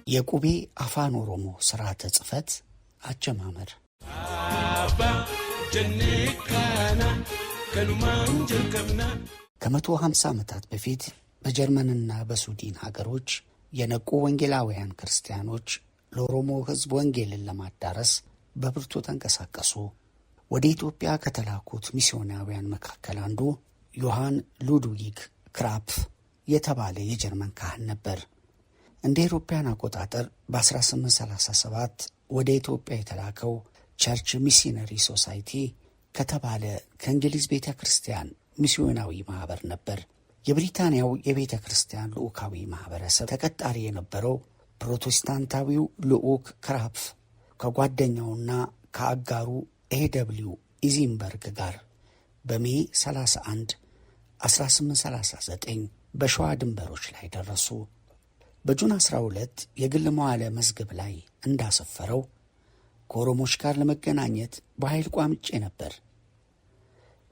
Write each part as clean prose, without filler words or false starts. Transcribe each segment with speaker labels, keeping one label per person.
Speaker 1: የቁቤ አፋን ኦሮሞ ስርዓተ ጽሕፈት አጀማመር ከ150 ዓመታት በፊት በጀርመንና በስዊድን ሀገሮች የነቁ ወንጌላውያን ክርስቲያኖች ለኦሮሞ ሕዝብ ወንጌልን ለማዳረስ በብርቱ ተንቀሳቀሱ። ወደ ኢትዮጵያ ከተላኩት ሚስዮናውያን መካከል አንዱ ዮሐን ሉድዊግ ክራፕፍ የተባለ የጀርመን ካህን ነበር። እንደ አውሮፓውያን አቆጣጠር በ1837 ወደ ኢትዮጵያ የተላከው ቸርች ሚሽነሪ ሶሳይቲ ከተባለ ከእንግሊዝ ቤተ ክርስቲያን ሚስዮናዊ ማህበር ነበር። የብሪታንያው የቤተ ክርስቲያን ልዑካዊ ማህበረሰብ ተቀጣሪ የነበረው ፕሮቴስታንታዊው ልዑክ ክራፕፍ ከጓደኛውና ከአጋሩ ኤ.ደብሊው ኢዚንበርግ ጋር በሜይ 31 1839 በሸዋ ድንበሮች ላይ ደረሱ። በጁን 12 የግል መዋዕለ መዝገብ ላይ እንዳሰፈረው ከኦሮሞች ጋር ለመገናኘት በኃይል ቋምጬ ነበር።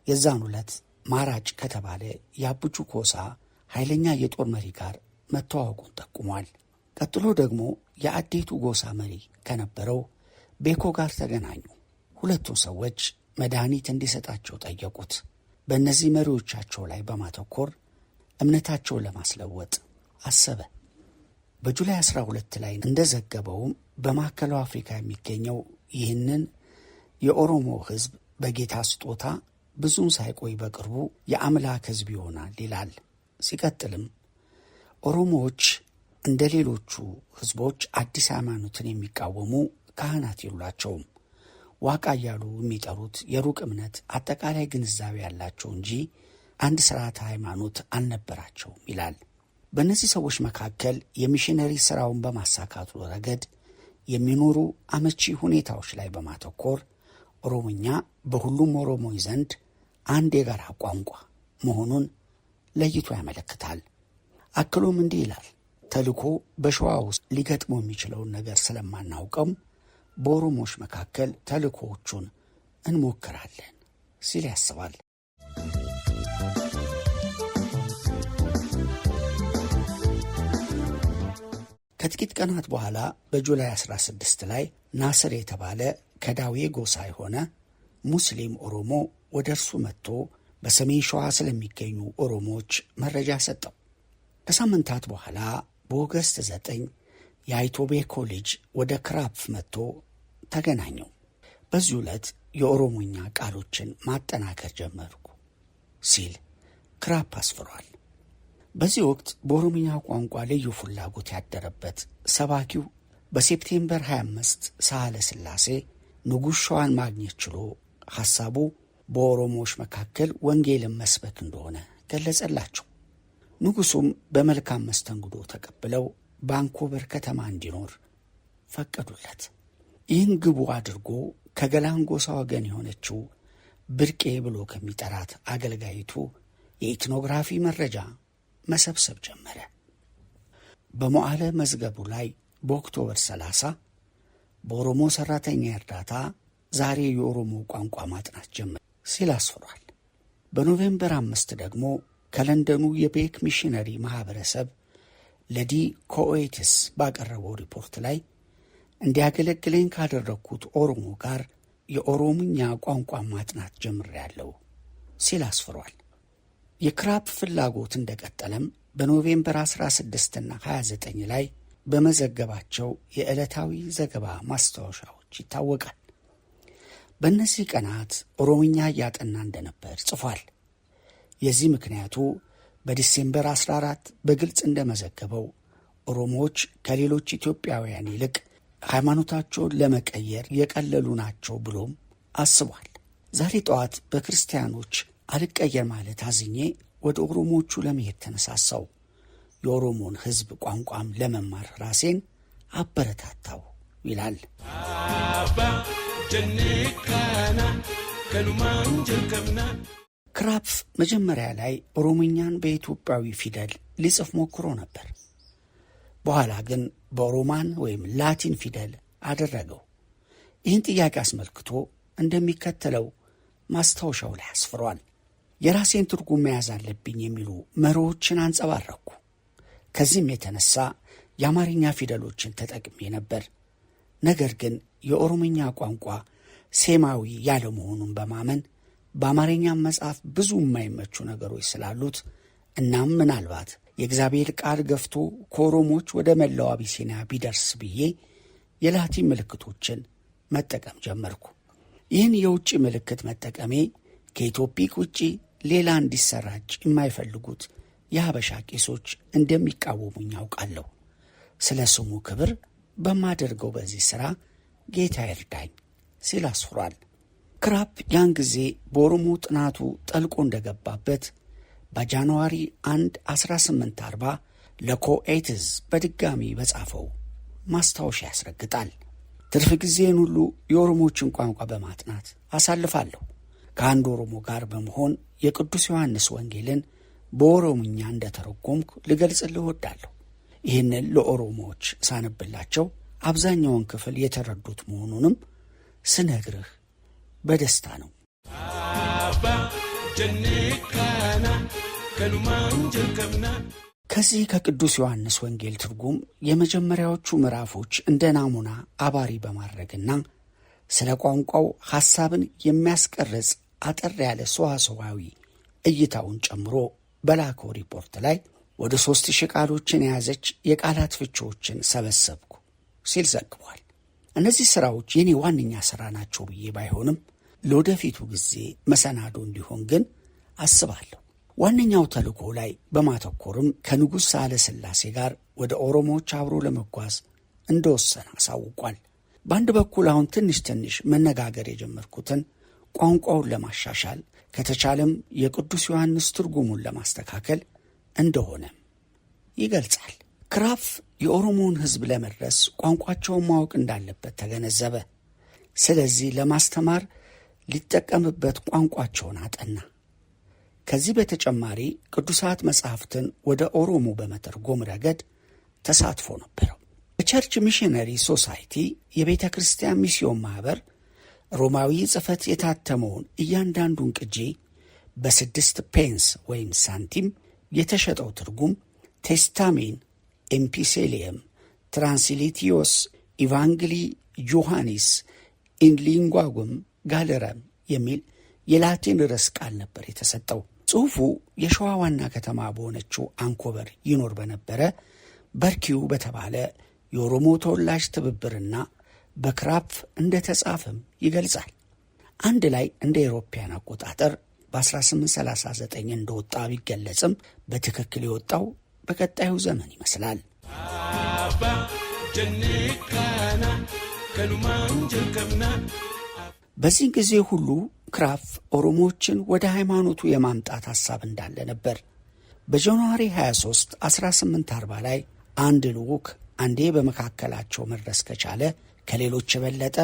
Speaker 1: የዛን ዕለት ማራጭ ከተባለ የአብቹ ኮሳ ኃይለኛ የጦር መሪ ጋር መተዋወቁን ጠቁሟል። ቀጥሎ ደግሞ የአዴቱ ጎሳ መሪ ከነበረው ቤኮ ጋር ተገናኙ። ሁለቱ ሰዎች መድኃኒት እንዲሰጣቸው ጠየቁት። በእነዚህ መሪዎቻቸው ላይ በማተኮር እምነታቸውን ለማስለወጥ አሰበ። በጁላይ 12 ላይ እንደዘገበውም በማዕከላዊ አፍሪካ የሚገኘው ይህንን የኦሮሞ ሕዝብ በጌታ ስጦታ ብዙም ሳይቆይ በቅርቡ የአምላክ ሕዝብ ይሆናል ይላል። ሲቀጥልም ኦሮሞዎች እንደ ሌሎቹ ሕዝቦች አዲስ ሃይማኖትን የሚቃወሙ ካህናት የሏቸውም። ዋቃ እያሉ የሚጠሩት የሩቅ እምነት አጠቃላይ ግንዛቤ ያላቸው እንጂ አንድ ስርዓተ ሃይማኖት አልነበራቸውም ይላል። በእነዚህ ሰዎች መካከል የሚሽነሪ ሥራውን በማሳካቱ ረገድ የሚኖሩ አመቺ ሁኔታዎች ላይ በማተኮር ኦሮሞኛ በሁሉም ኦሮሞዎች ዘንድ አንድ የጋራ ቋንቋ መሆኑን ለይቶ ያመለክታል። አክሎም እንዲህ ይላል። ተልኮ በሸዋ ውስጥ ሊገጥመው የሚችለውን ነገር ስለማናውቀም በኦሮሞዎች መካከል ተልኮዎቹን እንሞክራለን ሲል ያስባል። ከጥቂት ቀናት በኋላ በጁላይ 16 ላይ ናስር የተባለ ከዳዌ ጎሳ የሆነ ሙስሊም ኦሮሞ ወደ እርሱ መጥቶ በሰሜን ሸዋ ስለሚገኙ ኦሮሞዎች መረጃ ሰጠው። ከሳምንታት በኋላ በኦገስት 9 የአይቶቤ ኮሌጅ ወደ ክራፕፍ መጥቶ ተገናኘው። በዚህ ዕለት የኦሮሞኛ ቃሎችን ማጠናከር ጀመርኩ ሲል ክራፕ አስፍሯል። በዚህ ወቅት በኦሮምኛ ቋንቋ ልዩ ፍላጎት ያደረበት ሰባኪው በሴፕቴምበር 25 ሳህለ ሥላሴ ንጉሥ ሸዋን ማግኘት ችሎ ሐሳቡ በኦሮሞዎች መካከል ወንጌልን መስበክ እንደሆነ ገለጸላቸው። ንጉሡም በመልካም መስተንግዶ ተቀብለው ባንኮበር ከተማ እንዲኖር ፈቀዱለት። ይህን ግቡ አድርጎ ከገላን ጎሳ ወገን የሆነችው ብርቄ ብሎ ከሚጠራት አገልጋይቱ የኢትኖግራፊ መረጃ መሰብሰብ ጀመረ። በመዋዕለ መዝገቡ ላይ በኦክቶበር 30 በኦሮሞ ሠራተኛ እርዳታ ዛሬ የኦሮሞ ቋንቋ ማጥናት ጀመረ ሲል አስፍሯል። በኖቬምበር 5 ደግሞ ከለንደኑ የቤክ ሚሽነሪ ማኅበረሰብ ለዲ ኮኤትስ ባቀረበው ሪፖርት ላይ እንዲያገለግለኝ ካደረግኩት ኦሮሞ ጋር የኦሮምኛ ቋንቋ ማጥናት ጀምሬያለሁ ሲል አስፍሯል። የክራፕ ፍላጎት እንደቀጠለም በኖቬምበር 16ና 29 ላይ በመዘገባቸው የዕለታዊ ዘገባ ማስታወሻዎች ይታወቃል። በእነዚህ ቀናት ኦሮምኛ እያጠና እንደነበር ጽፏል። የዚህ ምክንያቱ በዲሴምበር 14 በግልጽ እንደመዘገበው ኦሮሞዎች ከሌሎች ኢትዮጵያውያን ይልቅ ሃይማኖታቸውን ለመቀየር የቀለሉ ናቸው ብሎም አስቧል። ዛሬ ጠዋት በክርስቲያኖች አልቀየር ማለት አዝኜ ወደ ኦሮሞዎቹ ለመሄድ ተነሳሳው። የኦሮሞን ሕዝብ ቋንቋም ለመማር ራሴን አበረታታው ይላል። ክራፕፍ መጀመሪያ ላይ ኦሮሞኛን በኢትዮጵያዊ ፊደል ሊጽፍ ሞክሮ ነበር። በኋላ ግን በሮማን ወይም ላቲን ፊደል አደረገው። ይህን ጥያቄ አስመልክቶ እንደሚከተለው ማስታወሻው ላይ አስፍሯል። የራሴን ትርጉም መያዝ አለብኝ የሚሉ መርሆችን አንጸባረኩ። ከዚህም የተነሳ የአማርኛ ፊደሎችን ተጠቅሜ ነበር። ነገር ግን የኦሮምኛ ቋንቋ ሴማዊ ያለመሆኑን በማመን በአማርኛም መጽሐፍ ብዙ የማይመቹ ነገሮች ስላሉት እናም ምናልባት የእግዚአብሔር ቃል ገፍቶ ከኦሮሞዎች ወደ መላው አቢሲኒያ ቢደርስ ብዬ የላቲን ምልክቶችን መጠቀም ጀመርኩ። ይህን የውጭ ምልክት መጠቀሜ ከኢትዮጲክ ውጪ ሌላ እንዲሰራጭ የማይፈልጉት የሀበሻ ቄሶች እንደሚቃወሙኝ ያውቃለሁ። ስለ ስሙ ክብር በማደርገው በዚህ ሥራ ጌታ ይርዳኝ ሲል አስፍሯል። ክራፕ ያን ጊዜ በኦሮሞ ጥናቱ ጠልቆ እንደገባበት በጃንዋሪ 1 1840 ለኮኤትዝ በድጋሚ በጻፈው ማስታወሻ ያስረግጣል። ትርፍ ጊዜን ሁሉ የኦሮሞችን ቋንቋ በማጥናት አሳልፋለሁ። ከአንድ ኦሮሞ ጋር በመሆን የቅዱስ ዮሐንስ ወንጌልን በኦሮምኛ እንደተረጎምኩ ልገልጽልህ እወዳለሁ። ይህንን ለኦሮሞዎች ሳነብላቸው አብዛኛውን ክፍል የተረዱት መሆኑንም ስነግርህ በደስታ ነው። ከዚህ ከቅዱስ ዮሐንስ ወንጌል ትርጉም የመጀመሪያዎቹ ምዕራፎች እንደ ናሙና አባሪ በማድረግና ስለ ቋንቋው ሐሳብን የሚያስቀርጽ አጠር ያለ ሰዋሰዋዊ እይታውን ጨምሮ በላከው ሪፖርት ላይ ወደ 3000 ቃሎችን የያዘች የቃላት ፍቺዎችን ሰበሰብኩ ሲል ዘግቧል። እነዚህ ሥራዎች የኔ ዋነኛ ሥራ ናቸው ብዬ ባይሆንም ለወደፊቱ ጊዜ መሰናዶ እንዲሆን ግን አስባለሁ። ዋነኛው ተልእኮ ላይ በማተኮርም ከንጉሥ ሳህለ ሥላሴ ጋር ወደ ኦሮሞዎች አብሮ ለመጓዝ እንደወሰነ አሳውቋል። በአንድ በኩል አሁን ትንሽ መነጋገር የጀመርኩትን ቋንቋውን ለማሻሻል ከተቻለም የቅዱስ ዮሐንስ ትርጉሙን ለማስተካከል እንደሆነም ይገልጻል። ክራፕ የኦሮሞውን ሕዝብ ለመድረስ ቋንቋቸውን ማወቅ እንዳለበት ተገነዘበ። ስለዚህ ለማስተማር ሊጠቀምበት ቋንቋቸውን አጠና። ከዚህ በተጨማሪ ቅዱሳት መጻሕፍትን ወደ ኦሮሞ በመተርጎም ረገድ ተሳትፎ ነበረው። በቸርች ሚሽነሪ ሶሳይቲ የቤተ ክርስቲያን ሚስዮን ማኅበር ሮማዊ ጽሕፈት የታተመውን እያንዳንዱን ቅጂ በ6 ፔንስ ወይም ሳንቲም የተሸጠው ትርጉም ቴስታሜን ኤምፒሴሊየም ትራንስሊቲዮስ ኢቫንግሊ ጆሐኒስ ኢንሊንጓጉም ጋለረም የሚል የላቲን ርዕስ ቃል ነበር የተሰጠው። ጽሑፉ የሸዋ ዋና ከተማ በሆነችው አንኮበር ይኖር በነበረ በርኪው በተባለ የኦሮሞ ተወላጅ ትብብርና በክራፕ እንደተጻፈም ይገልጻል። አንድ ላይ እንደ ኤሮፓያን አቆጣጠር በ1839 እንደወጣ ቢገለጽም በትክክል የወጣው በቀጣዩ ዘመን ይመስላል። በዚህ ጊዜ ሁሉ ክራፕ ኦሮሞዎችን ወደ ሃይማኖቱ የማምጣት ሐሳብ እንዳለ ነበር። በጃንዋሪ 23 1840 ላይ አንድ ልዑክ አንዴ በመካከላቸው መድረስ ከቻለ ከሌሎች የበለጠ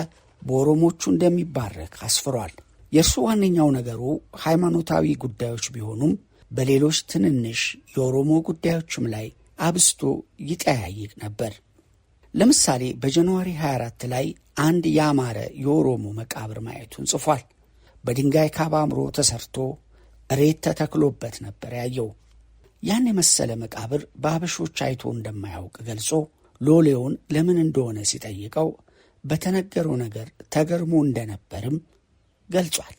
Speaker 1: በኦሮሞቹ እንደሚባረክ አስፍሯል። የእርሱ ዋነኛው ነገሩ ሃይማኖታዊ ጉዳዮች ቢሆኑም በሌሎች ትንንሽ የኦሮሞ ጉዳዮችም ላይ አብስቶ ይጠያይቅ ነበር። ለምሳሌ በጃንዋሪ 24 ላይ አንድ ያማረ የኦሮሞ መቃብር ማየቱን ጽፏል። በድንጋይ ካብ አምሮ ተሰርቶ ሬት ተተክሎበት ነበር ያየው። ያን የመሰለ መቃብር በአበሾች አይቶ እንደማያውቅ ገልጾ ሎሌውን ለምን እንደሆነ ሲጠይቀው በተነገረው ነገር ተገርሞ እንደነበርም ገልጿል።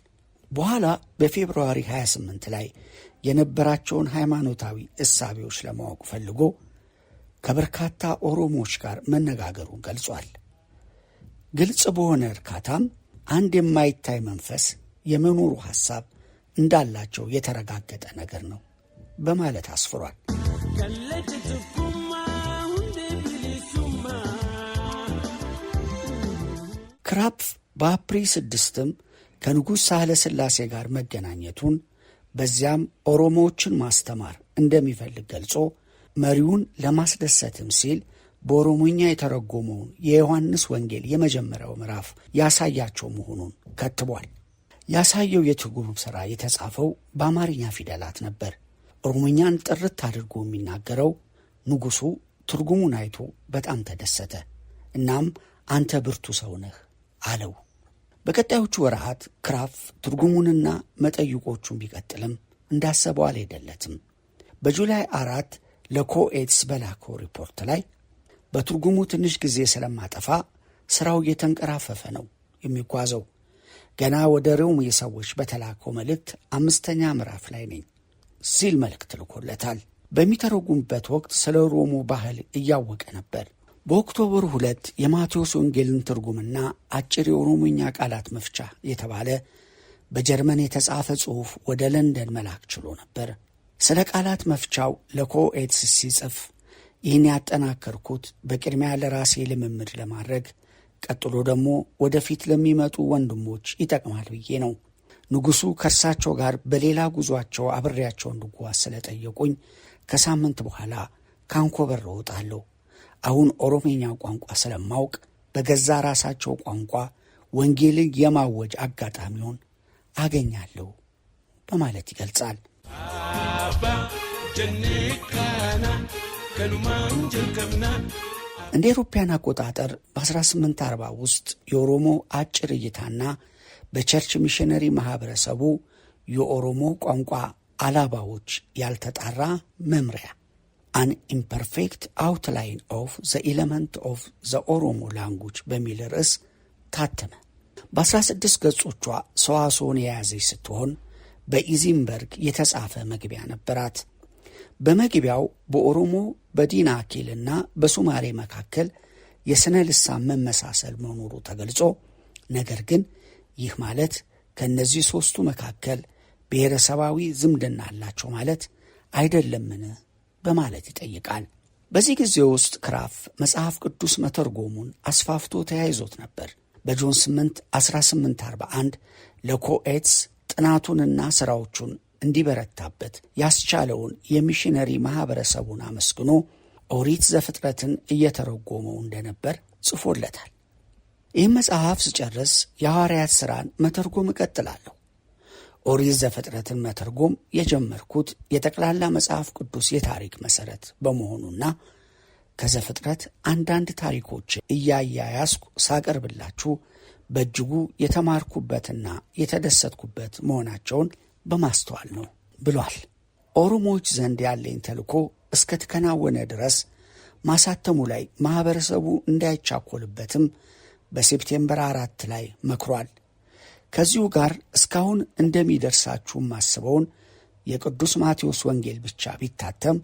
Speaker 1: በኋላ በፌብሩዋሪ 28 ላይ የነበራቸውን ሃይማኖታዊ እሳቤዎች ለማወቅ ፈልጎ ከበርካታ ኦሮሞዎች ጋር መነጋገሩን ገልጿል። ግልጽ በሆነ እርካታም አንድ የማይታይ መንፈስ የመኖሩ ሐሳብ እንዳላቸው የተረጋገጠ ነገር ነው በማለት አስፍሯል። ክራፕ በአፕሪል 6ም ከንጉሥ ሳህለ ሥላሴ ጋር መገናኘቱን በዚያም ኦሮሞዎችን ማስተማር እንደሚፈልግ ገልጾ መሪውን ለማስደሰትም ሲል በኦሮሞኛ የተረጎመውን የዮሐንስ ወንጌል የመጀመሪያው ምዕራፍ ያሳያቸው መሆኑን ከትቧል። ያሳየው የትርጉም ሥራ የተጻፈው በአማርኛ ፊደላት ነበር። ኦሮሞኛን ጥርት አድርጎ የሚናገረው ንጉሡ ትርጉሙን አይቶ በጣም ተደሰተ። እናም አንተ ብርቱ ሰው ነህ አለው። በቀጣዮቹ ወራት ክራፕ ትርጉሙንና መጠይቆቹን ቢቀጥልም እንዳሰበው አልሄደለትም። በጁላይ 4 ለኮኤትስ በላከው ሪፖርት ላይ በትርጉሙ ትንሽ ጊዜ ስለማጠፋ ሥራው እየተንቀራፈፈ ነው የሚጓዘው። ገና ወደ ሮም ሰዎች በተላከው መልእክት 5ኛ ምዕራፍ ላይ ነኝ ሲል መልእክት ልኮለታል። በሚተረጉምበት ወቅት ስለ ሮሙ ባህል እያወቀ ነበር። በኦክቶበር 2 የማቴዎስ ወንጌልን ትርጉምና አጭር የኦሮሞኛ ቃላት መፍቻ የተባለ በጀርመን የተጻፈ ጽሑፍ ወደ ለንደን መላክ ችሎ ነበር። ስለ ቃላት መፍቻው ለኮኤትስ ሲጽፍ ይህን ያጠናከርኩት በቅድሚያ ለራሴ ልምምድ ለማድረግ ቀጥሎ ደግሞ ወደፊት ለሚመጡ ወንድሞች ይጠቅማል ብዬ ነው። ንጉሡ ከእርሳቸው ጋር በሌላ ጉዟቸው አብሬያቸው እንድጓዝ ስለጠየቁኝ ከሳምንት በኋላ ካንኮበር እወጣለሁ። አሁን ኦሮሜኛ ቋንቋ ስለማውቅ በገዛ ራሳቸው ቋንቋ ወንጌልን የማወጅ አጋጣሚውን አገኛለሁ በማለት ይገልጻል። እንደ አውሮፓውያን አቆጣጠር በ1840 ውስጥ የኦሮሞ አጭር እይታና በቸርች ሚሽነሪ ማህበረሰቡ የኦሮሞ ቋንቋ አላባዎች ያልተጣራ መምሪያ አን ኢምፐርፌክት አውትላይን ኦፍ ዘ ኤሌመንት ኦፍ ዘ ኦሮሞ ላንጉጅ በሚል ርዕስ ታተመ። በ16 ገጾቿ ሰዋስውን የያዘች ስትሆን በኢዚንበርግ የተጻፈ መግቢያ ነበራት። በመግቢያው በኦሮሞ በዲናኪልና በሱማሌ መካከል የስነ ልሳን መመሳሰል መኖሩ ተገልጾ፣ ነገር ግን ይህ ማለት ከእነዚህ ሦስቱ መካከል ብሔረሰባዊ ዝምድና አላቸው ማለት አይደለምን በማለት ይጠይቃል። በዚህ ጊዜ ውስጥ ክራፍ መጽሐፍ ቅዱስ መተርጎሙን አስፋፍቶ ተያይዞት ነበር። በጆን 8 1841 ለኮኤትስ ጥናቱንና ሥራዎቹን እንዲበረታበት ያስቻለውን የሚሽነሪ ማኅበረሰቡን አመስግኖ ኦሪት ዘፍጥረትን እየተረጎመው እንደነበር ጽፎለታል። ይህም መጽሐፍ ስጨርስ የሐዋርያት ሥራን መተርጎም እቀጥላለሁ። ኦሪት ዘፍጥረትን መተርጎም የጀመርኩት የጠቅላላ መጽሐፍ ቅዱስ የታሪክ መሠረት በመሆኑና ከዘፍጥረት አንዳንድ ታሪኮች እያያያዝኩ ሳቀርብላችሁ በእጅጉ የተማርኩበትና የተደሰትኩበት መሆናቸውን በማስተዋል ነው ብሏል። ኦሮሞዎች ዘንድ ያለኝ ተልእኮ እስከ ተከናወነ ድረስ ማሳተሙ ላይ ማኅበረሰቡ እንዳይቻኮልበትም በሴፕቴምበር 4 ላይ መክሯል። ከዚሁ ጋር እስካሁን እንደሚደርሳችሁ ማስበውን የቅዱስ ማቴዎስ ወንጌል ብቻ ቢታተም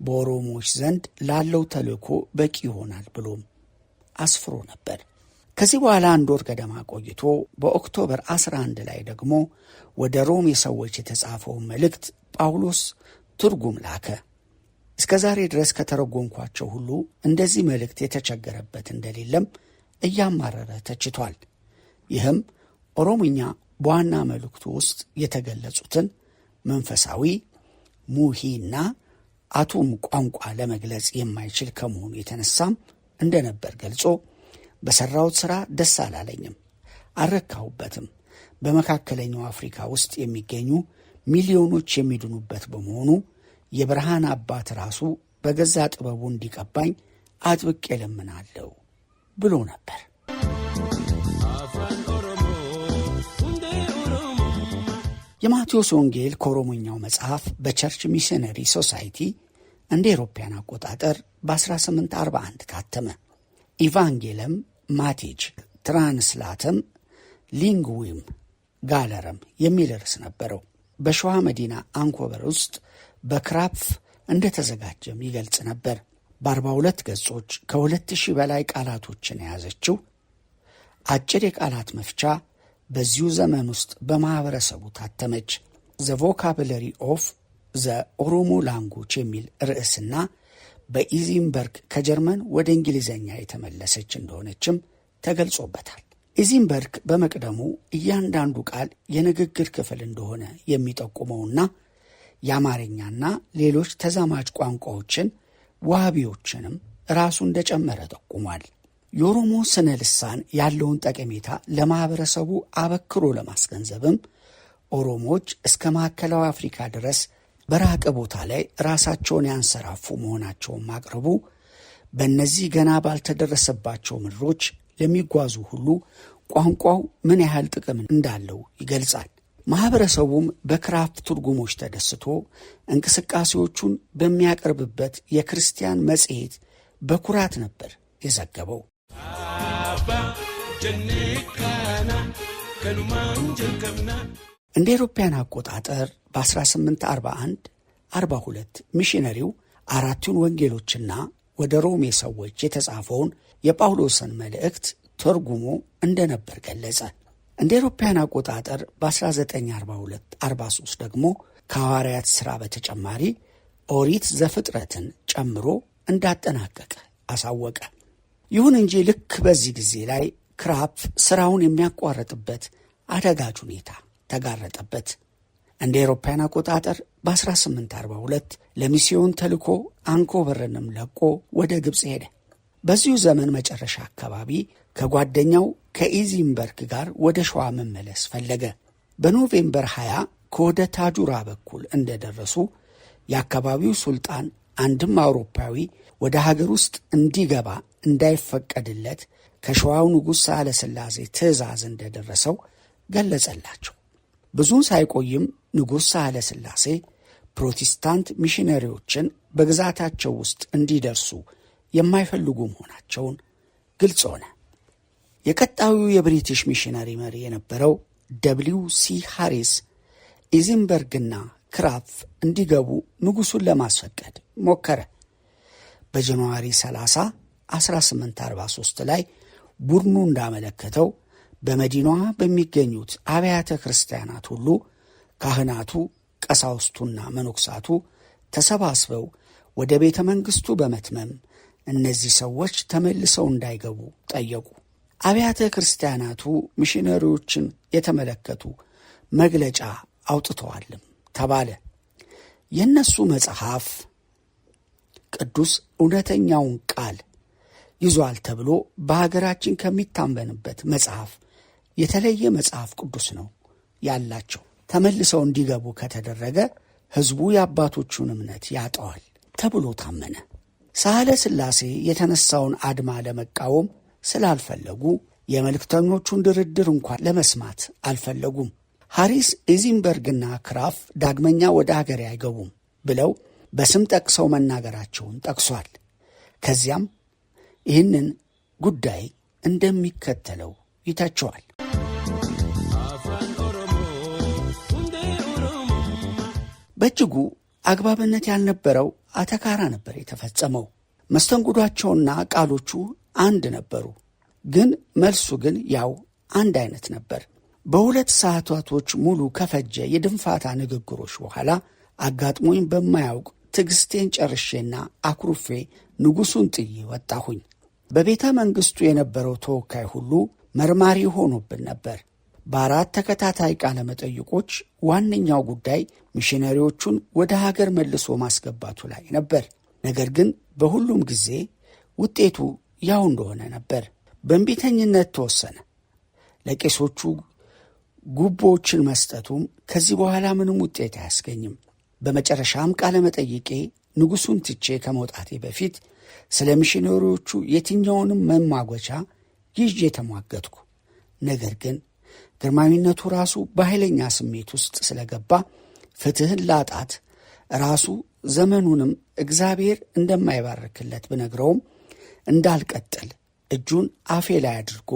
Speaker 1: በኦሮሞዎች ዘንድ ላለው ተልእኮ በቂ ይሆናል ብሎም አስፍሮ ነበር። ከዚህ በኋላ 1 ወር ገደማ ቆይቶ በኦክቶበር 11 ላይ ደግሞ ወደ ሮም ሰዎች የተጻፈውን መልእክት ጳውሎስ ትርጉም ላከ። እስከ ዛሬ ድረስ ከተረጎምኳቸው ሁሉ እንደዚህ መልእክት የተቸገረበት እንደሌለም እያማረረ ተችቷል። ይህም ኦሮሞኛ በዋና መልእክቱ ውስጥ የተገለጹትን መንፈሳዊ ሙሂና አቱም ቋንቋ ለመግለጽ የማይችል ከመሆኑ የተነሳም እንደነበር ገልጾ በሠራሁት ሥራ ደስ አላለኝም፣ አልረካሁበትም። በመካከለኛው አፍሪካ ውስጥ የሚገኙ ሚሊዮኖች የሚድኑበት በመሆኑ የብርሃን አባት ራሱ በገዛ ጥበቡ እንዲቀባኝ አጥብቄ እለምናለሁ ብሎ ነበር። የማቴዎስ ወንጌል ከኦሮሞኛው መጽሐፍ በቸርች ሚሽነሪ ሶሳይቲ እንደ አውሮፓውያን አቆጣጠር በ1841 ታተመ። ኢቫንጌለም ማቴጅ ትራንስላተም ሊንግዊም ጋለረም የሚል ርዕስ ነበረው። በሸዋ መዲና አንኮበር ውስጥ በክራፕፍ እንደተዘጋጀም ይገልጽ ነበር። በ42 ገጾች ከ2000 በላይ ቃላቶችን የያዘችው አጭር የቃላት መፍቻ በዚሁ ዘመን ውስጥ በማኅበረሰቡ ታተመች። ዘ ቮካብለሪ ኦፍ ዘ ኦሮሞ ላንጉጅ የሚል ርዕስና በኢዚንበርግ ከጀርመን ወደ እንግሊዝኛ የተመለሰች እንደሆነችም ተገልጾበታል። ኢዚንበርግ በመቅደሙ እያንዳንዱ ቃል የንግግር ክፍል እንደሆነ የሚጠቁመውና የአማርኛና ሌሎች ተዛማጅ ቋንቋዎችን ዋሃቢዎችንም ራሱ እንደጨመረ ጠቁሟል። የኦሮሞ ስነ ልሳን ያለውን ጠቀሜታ ለማኅበረሰቡ አበክሮ ለማስገንዘብም ኦሮሞዎች እስከ ማዕከላዊ አፍሪካ ድረስ በራቀ ቦታ ላይ ራሳቸውን ያንሰራፉ መሆናቸውን ማቅረቡ በእነዚህ ገና ባልተደረሰባቸው ምድሮች ለሚጓዙ ሁሉ ቋንቋው ምን ያህል ጥቅም እንዳለው ይገልጻል። ማኅበረሰቡም በክራፍት ትርጉሞች ተደስቶ እንቅስቃሴዎቹን በሚያቀርብበት የክርስቲያን መጽሔት በኩራት ነበር የዘገበው። እንደ አውሮፓውያን አቆጣጠር በ1841-42 ሚሽነሪው አራቱን ወንጌሎችና ወደ ሮሜ ሰዎች የተጻፈውን የጳውሎስን መልእክት ተርጉሞ እንደነበር ገለጸ። እንደ አውሮፓውያን አቆጣጠር በ1942-43 ደግሞ ከሐዋርያት ሥራ በተጨማሪ ኦሪት ዘፍጥረትን ጨምሮ እንዳጠናቀቀ አሳወቀ። ይሁን እንጂ ልክ በዚህ ጊዜ ላይ ክራፕ ሥራውን የሚያቋርጥበት አደጋጅ ሁኔታ ተጋረጠበት። እንደ አውሮፓውያን አቆጣጠር በ1842 ለሚስዮን ተልኮ አንኮበርንም ለቆ ወደ ግብፅ ሄደ። በዚሁ ዘመን መጨረሻ አካባቢ ከጓደኛው ከኢዚንበርግ ጋር ወደ ሸዋ መመለስ ፈለገ። በኖቬምበር 20 ከወደ ታጁራ በኩል እንደደረሱ የአካባቢው ሱልጣን አንድም አውሮፓዊ ወደ ሀገር ውስጥ እንዲገባ እንዳይፈቀድለት ከሸዋው ንጉሥ ሳህለ ሥላሴ ትእዛዝ እንደደረሰው ገለጸላቸው። ብዙም ሳይቆይም ንጉሥ ሳህለ ሥላሴ ፕሮቴስታንት ሚሽነሪዎችን በግዛታቸው ውስጥ እንዲደርሱ የማይፈልጉ መሆናቸውን ግልጽ ሆነ። የቀጣዩ የብሪቲሽ ሚሽነሪ መሪ የነበረው WC ሃሪስ ኢዚንበርግና ክራፕ እንዲገቡ ንጉሡን ለማስፈቀድ ሞከረ። በጃንዋሪ 30 1843 ላይ ቡድኑ እንዳመለከተው በመዲናዋ በሚገኙት አብያተ ክርስቲያናት ሁሉ ካህናቱ፣ ቀሳውስቱና መነኮሳቱ ተሰባስበው ወደ ቤተ መንግሥቱ በመትመም እነዚህ ሰዎች ተመልሰው እንዳይገቡ ጠየቁ። አብያተ ክርስቲያናቱ ሚሽነሪዎችን የተመለከቱ መግለጫ አውጥተዋልም ተባለ። የእነሱ መጽሐፍ ቅዱስ እውነተኛውን ቃል ይዟል ተብሎ በሀገራችን ከሚታመንበት መጽሐፍ የተለየ መጽሐፍ ቅዱስ ነው ያላቸው። ተመልሰው እንዲገቡ ከተደረገ ሕዝቡ የአባቶቹን እምነት ያጠዋል ተብሎ ታመነ። ሳህለ ሥላሴ የተነሳውን አድማ ለመቃወም ስላልፈለጉ የመልእክተኞቹን ድርድር እንኳን ለመስማት አልፈለጉም። ሃሪስ ኢዚንበርግና ክራፕ ዳግመኛ ወደ አገሬ አይገቡም ብለው በስም ጠቅሰው መናገራቸውን ጠቅሷል። ከዚያም ይህንን ጉዳይ እንደሚከተለው ይተቸዋል። በእጅጉ አግባብነት ያልነበረው አተካራ ነበር የተፈጸመው። መስተንጉዷቸውና ቃሎቹ አንድ ነበሩ፣ ግን መልሱ ግን ያው አንድ አይነት ነበር። በሁለት ሰዓታቶች ሙሉ ከፈጀ የድንፋታ ንግግሮች በኋላ አጋጥሞኝ በማያውቅ ትዕግስቴን ጨርሼና አኩርፌ ንጉሡን ጥዬ ወጣሁኝ። በቤተ መንግሥቱ የነበረው ተወካይ ሁሉ መርማሪ ሆኖብን ነበር። በ4 ተከታታይ ቃለ መጠይቆች ዋነኛው ጉዳይ ሚሽነሪዎቹን ወደ ሀገር መልሶ ማስገባቱ ላይ ነበር። ነገር ግን በሁሉም ጊዜ ውጤቱ ያው እንደሆነ ነበር። በእንቢተኝነት ተወሰነ። ለቄሶቹ ጉቦዎችን መስጠቱም ከዚህ በኋላ ምንም ውጤት አያስገኝም። በመጨረሻም ቃለ መጠይቄ ንጉሡን ትቼ ከመውጣቴ በፊት ስለ ሚሽነሪዎቹ የትኛውንም መማጎቻ ይዤ ተሟገትኩ። ነገር ግን ግርማዊነቱ ራሱ በኃይለኛ ስሜት ውስጥ ስለገባ ፍትሕን ላጣት ራሱ ዘመኑንም እግዚአብሔር እንደማይባርክለት ብነግረውም እንዳልቀጥል እጁን አፌ ላይ አድርጎ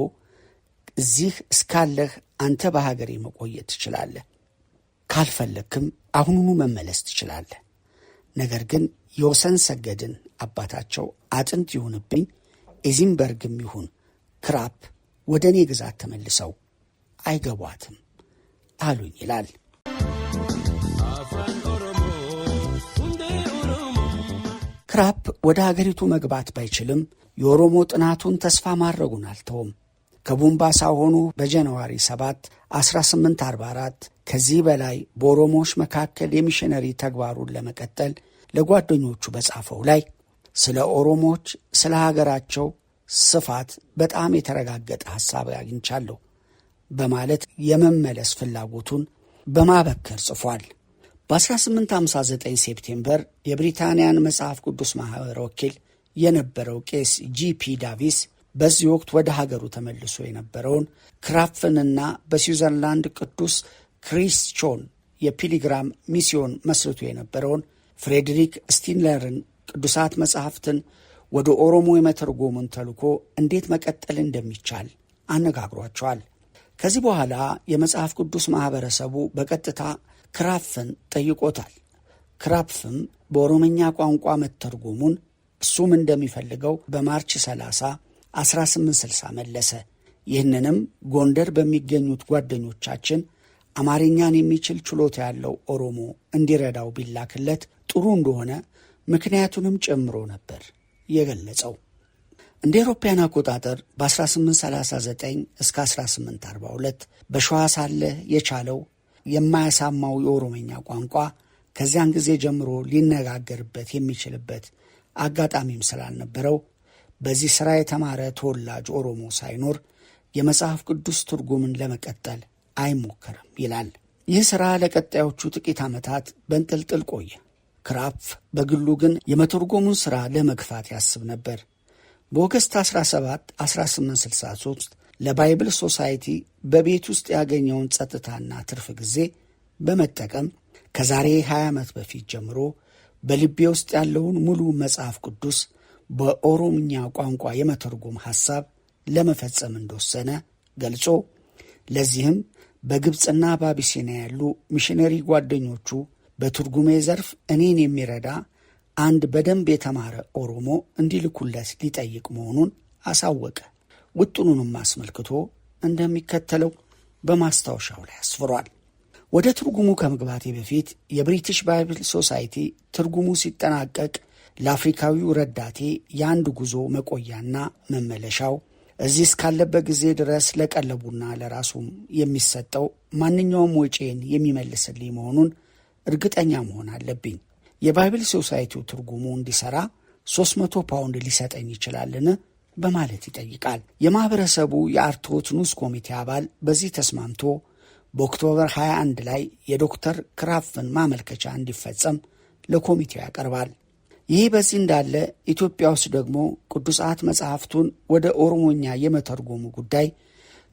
Speaker 1: እዚህ እስካለህ አንተ በሀገሬ መቆየት ትችላለህ፣ ካልፈለክም አሁኑኑ መመለስ ትችላለህ። ነገር ግን የወሰን ሰገድን አባታቸው አጥንት ይሁንብኝ ኢዚንበርግም ይሁን ክራፕ ወደ እኔ ግዛት ተመልሰው አይገቧትም አሉኝ ይላል። ክራፕ ወደ ሀገሪቱ መግባት ባይችልም የኦሮሞ ጥናቱን ተስፋ ማድረጉን አልተውም። ከቡምባሳ ሆኑ በጃንዋሪ 7 1844 ከዚህ በላይ በኦሮሞዎች መካከል የሚሽነሪ ተግባሩን ለመቀጠል ለጓደኞቹ በጻፈው ላይ ስለ ኦሮሞዎች፣ ስለ ሀገራቸው ስፋት በጣም የተረጋገጠ ሐሳብ አግኝቻለሁ በማለት የመመለስ ፍላጎቱን በማበከር ጽፏል። በ1859 ሴፕቴምበር የብሪታንያን መጽሐፍ ቅዱስ ማኅበር ወኪል የነበረው ቄስ ጂፒ ዳቪስ በዚህ ወቅት ወደ ሀገሩ ተመልሶ የነበረውን ክራፕንና በስዊዘርላንድ ቅዱስ ክሪስቾን የፒሊግራም ሚስዮን መስርቶ የነበረውን ፍሬድሪክ ስቲንለርን ቅዱሳት መጻሕፍትን ወደ ኦሮሞ የመተርጎሙን ተልዕኮ እንዴት መቀጠል እንደሚቻል አነጋግሯቸዋል። ከዚህ በኋላ የመጽሐፍ ቅዱስ ማኅበረሰቡ በቀጥታ ክራፍን ጠይቆታል። ክራፍም በኦሮምኛ ቋንቋ መተርጎሙን እሱም እንደሚፈልገው በማርች 30 1860 መለሰ። ይህንንም ጎንደር በሚገኙት ጓደኞቻችን አማርኛን የሚችል ችሎታ ያለው ኦሮሞ እንዲረዳው ቢላክለት ጥሩ እንደሆነ ምክንያቱንም ጨምሮ ነበር የገለጸው። እንደ አውሮፓውያን አቆጣጠር በ1839 እስከ 1842 በሸዋ ሳለ የቻለው የማያሳማው የኦሮምኛ ቋንቋ ከዚያን ጊዜ ጀምሮ ሊነጋገርበት የሚችልበት አጋጣሚም ስላልነበረው በዚህ ሥራ የተማረ ተወላጅ ኦሮሞ ሳይኖር የመጽሐፍ ቅዱስ ትርጉምን ለመቀጠል አይሞከርም ይላል። ይህ ሥራ ለቀጣዮቹ ጥቂት ዓመታት በንጥልጥል ቆየ። ክራፕፍ በግሉ ግን የመተርጎሙን ሥራ ለመግፋት ያስብ ነበር። በኦገስት 17 1863 ለባይብል ሶሳይቲ በቤት ውስጥ ያገኘውን ጸጥታና ትርፍ ጊዜ በመጠቀም ከዛሬ 20 ዓመት በፊት ጀምሮ በልቤ ውስጥ ያለውን ሙሉ መጽሐፍ ቅዱስ በኦሮምኛ ቋንቋ የመተርጎም ሐሳብ ለመፈጸም እንደወሰነ ገልጾ ለዚህም በግብፅና በአቢሲኒያ ያሉ ሚሽነሪ ጓደኞቹ በትርጉሜ ዘርፍ እኔን የሚረዳ አንድ በደንብ የተማረ ኦሮሞ እንዲልኩለት ሊጠይቅ መሆኑን አሳወቀ። ውጥኑንም አስመልክቶ እንደሚከተለው በማስታወሻው ላይ አስፍሯል። ወደ ትርጉሙ ከመግባቴ በፊት የብሪቲሽ ባይብል ሶሳይቲ ትርጉሙ ሲጠናቀቅ ለአፍሪካዊው ረዳቴ የአንድ ጉዞ መቆያና መመለሻው እዚህ እስካለበት ጊዜ ድረስ ለቀለቡና ለራሱም የሚሰጠው ማንኛውም ወጪን የሚመልስልኝ መሆኑን እርግጠኛ መሆን አለብኝ። የባይብል ሶሳይቲው ትርጉሙ እንዲሠራ 300 ፓውንድ ሊሰጠኝ ይችላልን? በማለት ይጠይቃል። የማኅበረሰቡ የአርትዖት ንዑስ ኮሚቴ አባል በዚህ ተስማምቶ በኦክቶበር 21 ላይ የዶክተር ክራፍን ማመልከቻ እንዲፈጸም ለኮሚቴው ያቀርባል። ይህ በዚህ እንዳለ ኢትዮጵያ ውስጥ ደግሞ ቅዱሳት መጻሕፍቱን ወደ ኦሮሞኛ የመተርጎሙ ጉዳይ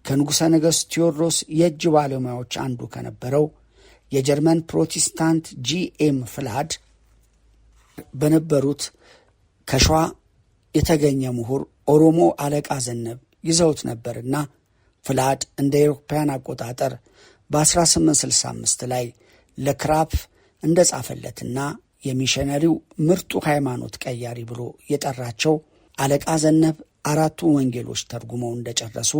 Speaker 1: ከንጉሠ ነገሥት ቴዎድሮስ የእጅ ባለሙያዎች አንዱ ከነበረው የጀርመን ፕሮቴስታንት ጂኤም ፍላድ በነበሩት ከሸዋ የተገኘ ምሁር ኦሮሞ አለቃ ዘነብ ይዘውት ነበርና ፍላድ እንደ አውሮፓውያን አቆጣጠር በ1865 ላይ ለክራፕ እንደጻፈለትና የሚሽነሪው ምርጡ ሃይማኖት ቀያሪ ብሎ የጠራቸው አለቃ ዘነብ 4ቱ ወንጌሎች ተርጉመው እንደጨረሱ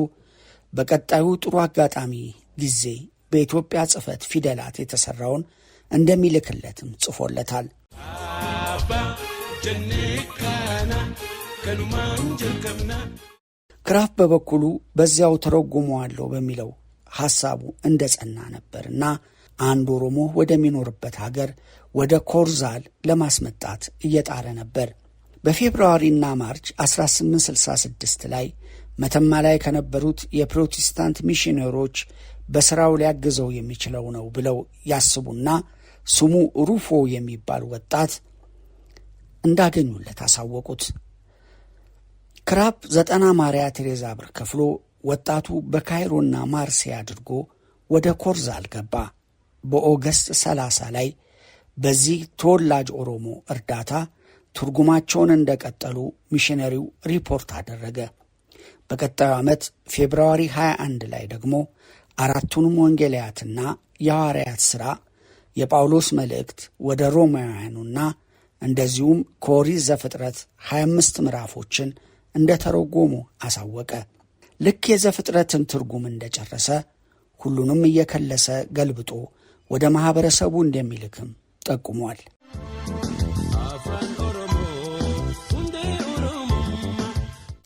Speaker 1: በቀጣዩ ጥሩ አጋጣሚ ጊዜ በኢትዮጵያ ጽሕፈት ፊደላት የተሠራውን እንደሚልክለትም ጽፎለታል። ክራፍ በበኩሉ በዚያው ተረጉመዋለሁ በሚለው ሐሳቡ እንደ ጸና ነበርና አንድ ኦሮሞ ወደሚኖርበት ሀገር ወደ ኮርዛል ለማስመጣት እየጣረ ነበር። በፌብርዋሪና ማርች 1866 ላይ መተማ ላይ ከነበሩት የፕሮቴስታንት ሚሽነሮች በሥራው ሊያግዘው የሚችለው ነው ብለው ያስቡና ስሙ ሩፎ የሚባል ወጣት እንዳገኙለት አሳወቁት። ክራፕ 90 ማርያ ቴሬዛ ብር ከፍሎ ወጣቱ በካይሮና ማርሴይ አድርጎ ወደ ኮርዛል ገባ። በኦገስት 30 ላይ በዚህ ተወላጅ ኦሮሞ እርዳታ ትርጉማቸውን እንደቀጠሉ ሚሽነሪው ሪፖርት አደረገ። በቀጣዩ ዓመት ፌብርዋሪ 21 ላይ ደግሞ 4ቱንም ወንጌላያትና የሐዋርያት ሥራ፣ የጳውሎስ መልእክት ወደ ሮማውያኑና እንደዚሁም ከኦሪት ዘፍጥረት 25 ምዕራፎችን እንደተረጎሙ አሳወቀ። ልክ የዘፍጥረትን ትርጉም እንደጨረሰ ሁሉንም እየከለሰ ገልብጦ ወደ ማኅበረሰቡ እንደሚልክም ጠቁሟል።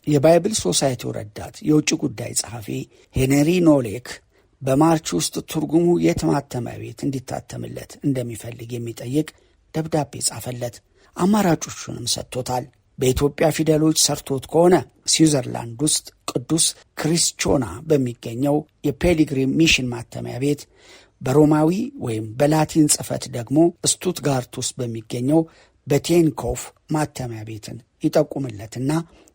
Speaker 1: የባይብል ሶሳይቲው ረዳት የውጭ ጉዳይ ጸሐፊ ሄንሪ ኖሌክ በማርች ውስጥ ትርጉሙ የት ማተሚያ ቤት እንዲታተምለት እንደሚፈልግ የሚጠይቅ ደብዳቤ ጻፈለት። አማራጮቹንም ሰጥቶታል። በኢትዮጵያ ፊደሎች ሰርቶት ከሆነ ስዊዘርላንድ ውስጥ ቅዱስ ክሪስቾና በሚገኘው የፔሊግሪም ሚሽን ማተሚያ ቤት፣ በሮማዊ ወይም በላቲን ጽሕፈት ደግሞ ስቱትጋርት ውስጥ በሚገኘው በቴንኮፍ ማተሚያ ቤትን ይጠቁምለትና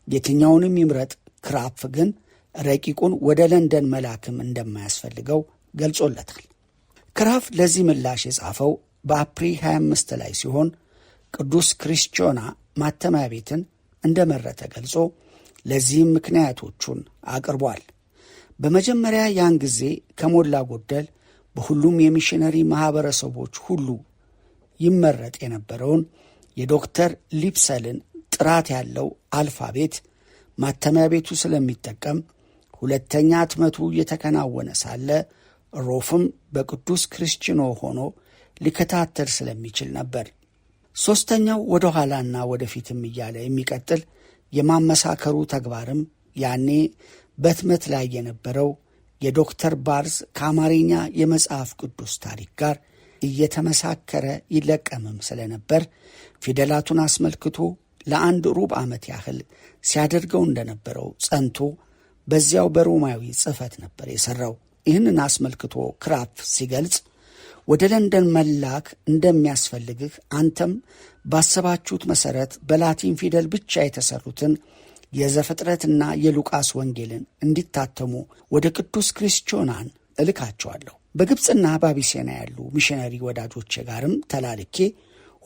Speaker 1: የትኛውንም ይምረጥ። ክራፕ ግን ረቂቁን ወደ ለንደን መላክም እንደማያስፈልገው ገልጾለታል። ክራፕ ለዚህ ምላሽ የጻፈው በአፕሪል 25 ላይ ሲሆን ቅዱስ ክሪስቾና ማተሚያ ቤትን እንደመረጠ ገልጾ ለዚህም ምክንያቶቹን አቅርቧል። በመጀመሪያ ያን ጊዜ ከሞላ ጎደል በሁሉም የሚሽነሪ ማኅበረሰቦች ሁሉ ይመረጥ የነበረውን የዶክተር ሊፕሰልን ጥራት ያለው አልፋቤት ማተሚያ ቤቱ ስለሚጠቀም፣ ሁለተኛ ህትመቱ እየተከናወነ ሳለ ሮፍም በቅዱስ ክርስቲኖ ሆኖ ሊከታተል ስለሚችል ነበር። ሦስተኛው ወደ ኋላና ወደፊትም እያለ የሚቀጥል የማመሳከሩ ተግባርም ያኔ በህትመት ላይ የነበረው የዶክተር ባርዝ ከአማርኛ የመጽሐፍ ቅዱስ ታሪክ ጋር እየተመሳከረ ይለቀምም ስለነበር ፊደላቱን አስመልክቶ ለአንድ ሩብ ዓመት ያህል ሲያደርገው እንደነበረው ጸንቶ በዚያው በሮማዊ ጽሕፈት ነበር የሠራው። ይህንን አስመልክቶ ክራፕፍ ሲገልጽ ወደ ለንደን መላክ እንደሚያስፈልግህ አንተም ባሰባችሁት መሠረት በላቲን ፊደል ብቻ የተሠሩትን የዘፍጥረትና የሉቃስ ወንጌልን እንዲታተሙ ወደ ቅዱስ ክርስቲዮናን እልካቸዋለሁ። በግብፅና በአቢሲና ያሉ ሚሽነሪ ወዳጆቼ ጋርም ተላልኬ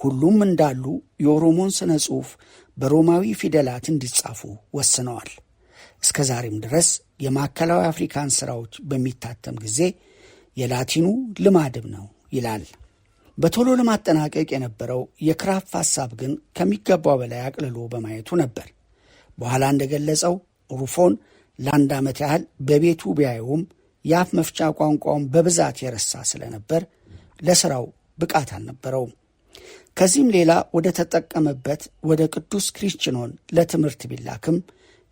Speaker 1: ሁሉም እንዳሉ የኦሮሞን ሥነ ጽሑፍ በሮማዊ ፊደላት እንዲጻፉ ወስነዋል። እስከ ዛሬም ድረስ የማዕከላዊ አፍሪካን ሥራዎች በሚታተም ጊዜ የላቲኑ ልማድም ነው ይላል። በቶሎ ለማጠናቀቅ የነበረው የክራፕፍ ሐሳብ ግን ከሚገባው በላይ አቅልሎ በማየቱ ነበር። በኋላ እንደገለጸው ሩፎን ለአንድ ዓመት ያህል በቤቱ ቢያየውም የአፍ መፍቻ ቋንቋውን በብዛት የረሳ ስለነበር ለሥራው ብቃት አልነበረውም። ከዚህም ሌላ ወደ ተጠቀመበት ወደ ቅዱስ ክርስቲኖን ለትምህርት ቢላክም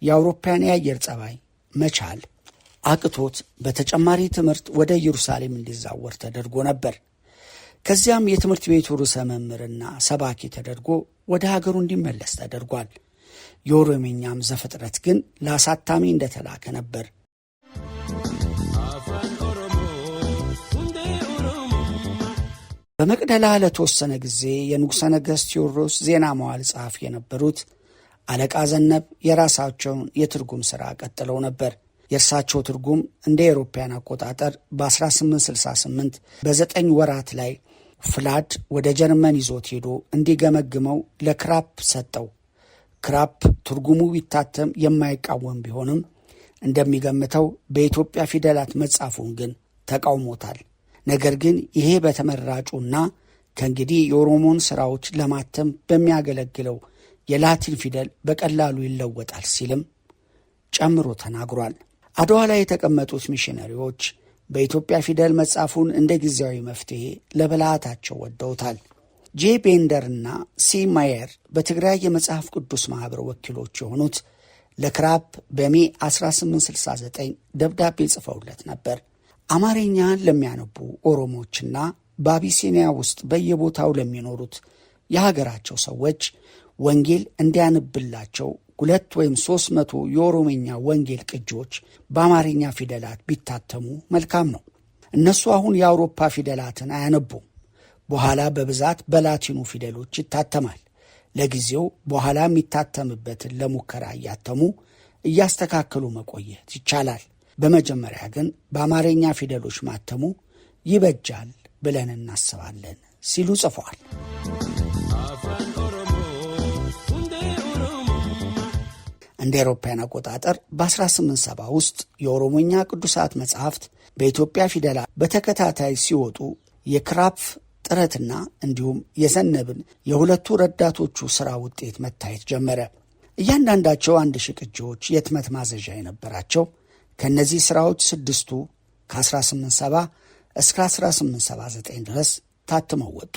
Speaker 1: የአውሮፓውያን የአየር ጸባይ መቻል አቅቶት በተጨማሪ ትምህርት ወደ ኢየሩሳሌም እንዲዛወር ተደርጎ ነበር። ከዚያም የትምህርት ቤቱ ርዕሰ መምህርና ሰባኪ ተደርጎ ወደ ሀገሩ እንዲመለስ ተደርጓል። የኦሮምኛም ዘፍጥረት ግን ለአሳታሚ እንደተላከ ነበር። በመቅደላ ለተወሰነ ጊዜ የንጉሠ ነገሥት ቴዎድሮስ ዜና መዋዕል ጸሐፊ የነበሩት አለቃ ዘነብ የራሳቸውን የትርጉም ሥራ ቀጥለው ነበር። የእርሳቸው ትርጉም እንደ አውሮፓውያን አቆጣጠር በ1868 በ9 ወራት ላይ ፍላድ ወደ ጀርመን ይዞት ሄዶ እንዲገመግመው ለክራፕ ሰጠው። ክራፕ ትርጉሙ ቢታተም የማይቃወም ቢሆንም እንደሚገምተው በኢትዮጵያ ፊደላት መጻፉን ግን ተቃውሞታል። ነገር ግን ይሄ በተመራጩና ከእንግዲህ የኦሮሞን ሥራዎች ለማተም በሚያገለግለው የላቲን ፊደል በቀላሉ ይለወጣል ሲልም ጨምሮ ተናግሯል። አድዋ ላይ የተቀመጡት ሚሽነሪዎች በኢትዮጵያ ፊደል መጻፉን እንደ ጊዜያዊ መፍትሔ ለብልሃታቸው ወደውታል። ጄ ቤንደርና ሲ ማየር በትግራይ የመጽሐፍ ቅዱስ ማኅበር ወኪሎች የሆኑት ለክራፕ በሜ 1869 ደብዳቤ ጽፈውለት ነበር። አማርኛን ለሚያነቡ ኦሮሞችና በአቢሲኒያ ውስጥ በየቦታው ለሚኖሩት የሀገራቸው ሰዎች ወንጌል እንዲያነብላቸው 200 ወይም 300 የኦሮምኛ ወንጌል ቅጂዎች በአማርኛ ፊደላት ቢታተሙ መልካም ነው። እነሱ አሁን የአውሮፓ ፊደላትን አያነቡም። በኋላ በብዛት በላቲኑ ፊደሎች ይታተማል። ለጊዜው በኋላ የሚታተምበትን ለሙከራ እያተሙ እያስተካከሉ መቆየት ይቻላል። በመጀመሪያ ግን በአማርኛ ፊደሎች ማተሙ ይበጃል ብለን እናስባለን ሲሉ ጽፈዋል። እንደ አውሮፓውያን አቆጣጠር በ1870 ውስጥ የኦሮሞኛ ቅዱሳት መጻሕፍት በኢትዮጵያ ፊደላት በተከታታይ ሲወጡ የክራፕፍ ጥረትና እንዲሁም የዘነብን የሁለቱ ረዳቶቹ ሥራ ውጤት መታየት ጀመረ። እያንዳንዳቸው 1000 ቅጂዎች የህትመት ማዘዣ የነበራቸው ከእነዚህ ሥራዎች 6ቱ ከ1870 እስከ 1879 ድረስ ታትመው ወጡ።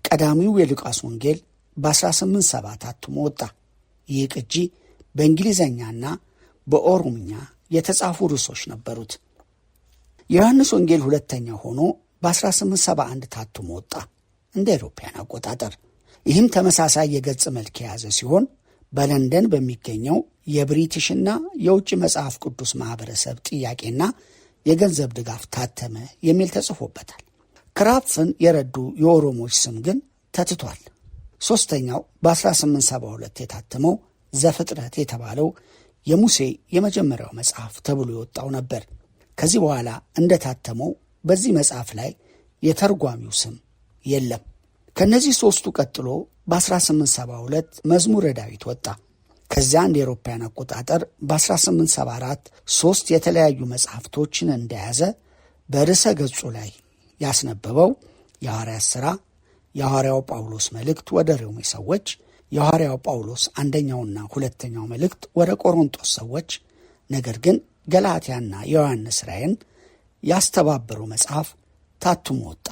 Speaker 1: ቀዳሚው የሉቃስ ወንጌል በ1870 ታትሞ ወጣ። ይህ ቅጂ በእንግሊዝኛና በኦሮምኛ የተጻፉ ርዕሶች ነበሩት። የዮሐንስ ወንጌል ሁለተኛ ሆኖ በ1871 ታትሞ ወጣ እንደ አውሮፓውያን አቆጣጠር። ይህም ተመሳሳይ የገጽ መልክ የያዘ ሲሆን በለንደን በሚገኘው የብሪቲሽና የውጭ መጽሐፍ ቅዱስ ማኅበረሰብ ጥያቄና የገንዘብ ድጋፍ ታተመ የሚል ተጽፎበታል። ክራፕፍን የረዱ የኦሮሞች ስም ግን ተትቷል። ሦስተኛው በ1872 የታተመው ዘፍጥረት የተባለው የሙሴ የመጀመሪያው መጽሐፍ ተብሎ የወጣው ነበር። ከዚህ በኋላ እንደታተመው በዚህ መጽሐፍ ላይ የተርጓሚው ስም የለም። ከነዚህ ሦስቱ ቀጥሎ በ1872 መዝሙረ ዳዊት ወጣ። ከዚያ እንደ አውሮፓውያን አቆጣጠር በ1874 3 የተለያዩ መጽሐፍቶችን እንደያዘ በርዕሰ ገጹ ላይ ያስነበበው የሐዋርያት ሥራ፣ የሐዋርያው ጳውሎስ መልእክት ወደ ሮሜ ሰዎች፣ የሐዋርያው ጳውሎስ አንደኛውና ሁለተኛው መልእክት ወደ ቆሮንቶስ ሰዎች፣ ነገር ግን ገላትያና የዮሐንስ ራእይን ያስተባበረው መጽሐፍ ታትሞ ወጣ።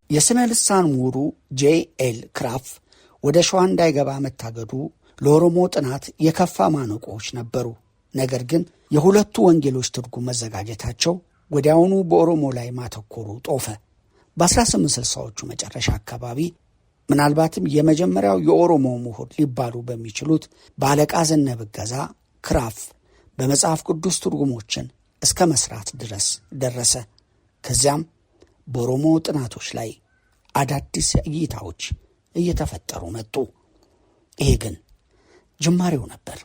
Speaker 1: የሥነ ልሳን ምሁሩ ጄኤል ክራፍ ወደ ሸዋ እንዳይገባ መታገዱ ለኦሮሞ ጥናት የከፋ ማነቆዎች ነበሩ። ነገር ግን የሁለቱ ወንጌሎች ትርጉም መዘጋጀታቸው ወዲያውኑ በኦሮሞ ላይ ማተኮሩ ጦፈ። በ1860ዎቹ መጨረሻ አካባቢ ምናልባትም የመጀመሪያው የኦሮሞ ምሁር ሊባሉ በሚችሉት በአለቃ ዘነበ እገዛ ክራፍ በመጽሐፍ ቅዱስ ትርጉሞችን እስከ መስራት ድረስ ደረሰ። ከዚያም በኦሮሞ ጥናቶች ላይ አዳዲስ እይታዎች እየተፈጠሩ መጡ። ይሄ ግን ጅማሬው ነበር።